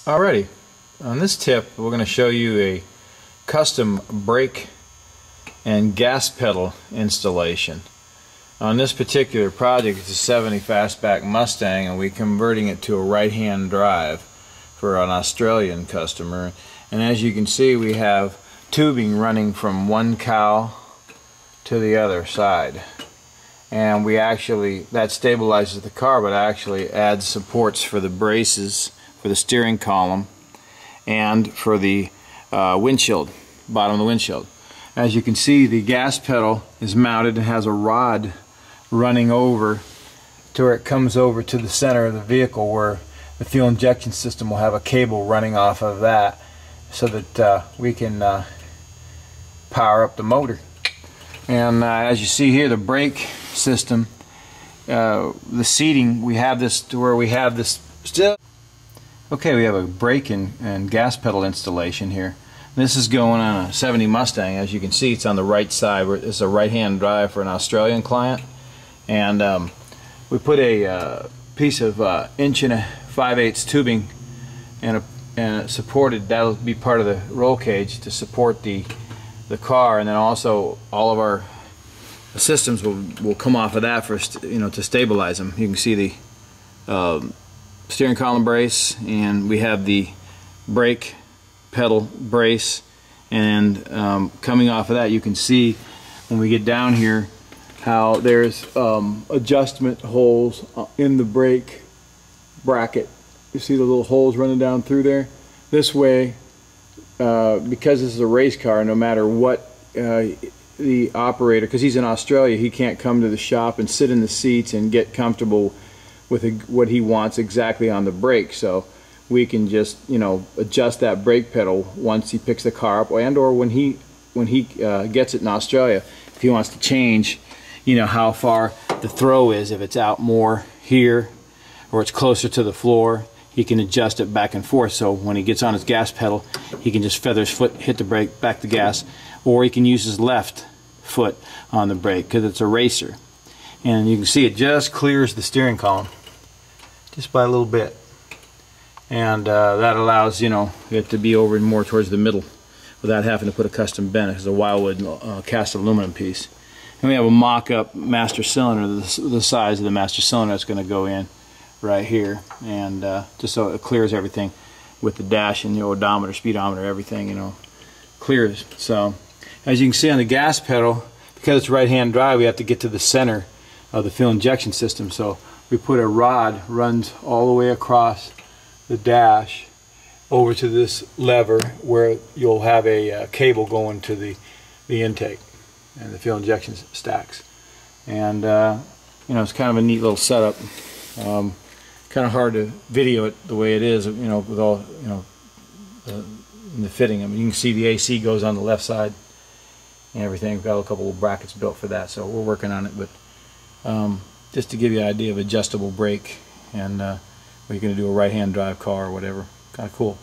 Alrighty, on this tip we're going to show you a custom brake and gas pedal installation. On this particular project, it's a 70 fastback Mustang, and we're converting it to a right-hand drive for an Australian customer. And as you can see, we have tubing running from one cowl to the other side, and we actually, that stabilizes the car, but actually adds supports for the braces, for the steering column, and for the windshield, bottom of the windshield. As you can see, the gas pedal is mounted and has a rod running over to where it comes over to the center of the vehicle, where the fuel injection system will have a cable running off of that, so that we can power up the motor. And as you see here, the brake system, the seating, we have this to where we have this still. Okay, we have a brake and gas pedal installation here. This is going on a 70 Mustang. As you can see, it's on the right side. It's a right-hand drive for an Australian client, and we put a piece of 1 5/8" tubing and supported. That'll be part of the roll cage to support the car, and then also all of our systems will come off of that for to stabilize them. You can see the steering column brace, and we have the brake pedal brace, and coming off of that, you can see when we get down here how there's adjustment holes in the brake bracket. You see the little holes running down through there. This way, because this is a race car, no matter what the operator, because he's in Australia, he can't come to the shop and sit in the seats and get comfortable with what he wants exactly on the brake. So we can just adjust that brake pedal once he picks the car up, and or when he gets it in Australia, if he wants to change how far the throw is, if it's out more here or it's closer to the floor, he can adjust it back and forth. So when he gets on his gas pedal, he can just feather his foot, hit the brake, back the gas, or he can use his left foot on the brake because it's a racer. And you can see it just clears the steering column just by a little bit, and that allows it to be over more towards the middle without having to put a custom bend. It's a Wildwood cast aluminum piece. And we have a mock-up master cylinder, the size of the master cylinder that's going to go in right here, and just so it clears everything with the dash and the odometer, speedometer, everything clears. So as you can see on the gas pedal, because it's right-hand drive, we have to get to the center of the fuel injection system. So we put a rod runs all the way across the dash over to this lever, where you'll have a cable going to the intake and the fuel injection stacks. And it's kind of a neat little setup. Kind of hard to video it the way it is, with all in the fitting. I mean, you can see the AC goes on the left side and everything. We've got a couple of brackets built for that, so we're working on it. But just to give you an idea of adjustable brake, and we're going to do a right-hand drive car or whatever. Kind of cool.